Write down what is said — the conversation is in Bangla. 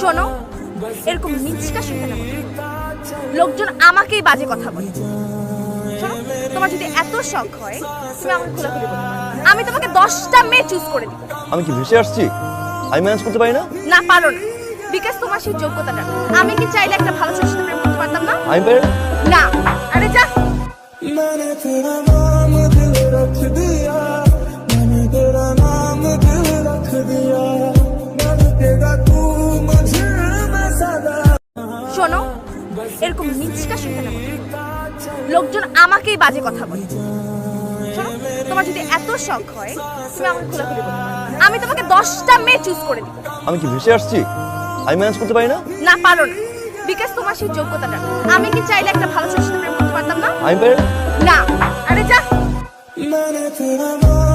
শোনো, এরকম মিথ্যা শুনতে না, লোকজন আমাকেই বাজে কথা বলে। শোনো, তোমার যদি এত শখ হয় তুমি আমাকে খোলাখুলি বলো, আমি তোমাকে 10টা মেয়ে চুজ করে দিব। আমি কি ভেসে আসছি? আমি ম্যানেজ করতে পারি না? না, পারো না, বিকজ তোমার সেই যোগ্যতাটা নেই। আমি কি চাইলে একটা ভালো ছেলের সাথে প্রেম করতে পারতাম না? আমি পারি না। আরে যা। मैंने तेरा नाम दिल रख दिया, मैंने तेरा नाम दिल रख दिया, लगेगा तू मुझे मैं सदा। শোনো, এরকম মিথ্যা শুনতে না, লোকজন আমাকেই বাজে কথা বলে। শোনো, তোমার যদি এত শখ হয় তুমি আমাকে খোলাখুলি বলো, আমি তোমাকে 10টা মেয়ে চুজ করে দিব। আমি কি ভেসে আসছি? আমি ম্যানেজ করতে পারি না? না, পারো না, বিকজ তোমার সেই যোগ্যতাটা নেই। আমি কি চাইলে একটা ভালো ছেলের সাথে প্রেম করতে পারতাম না? আমি পারি না। আরে যা। मैंने तेरा नाम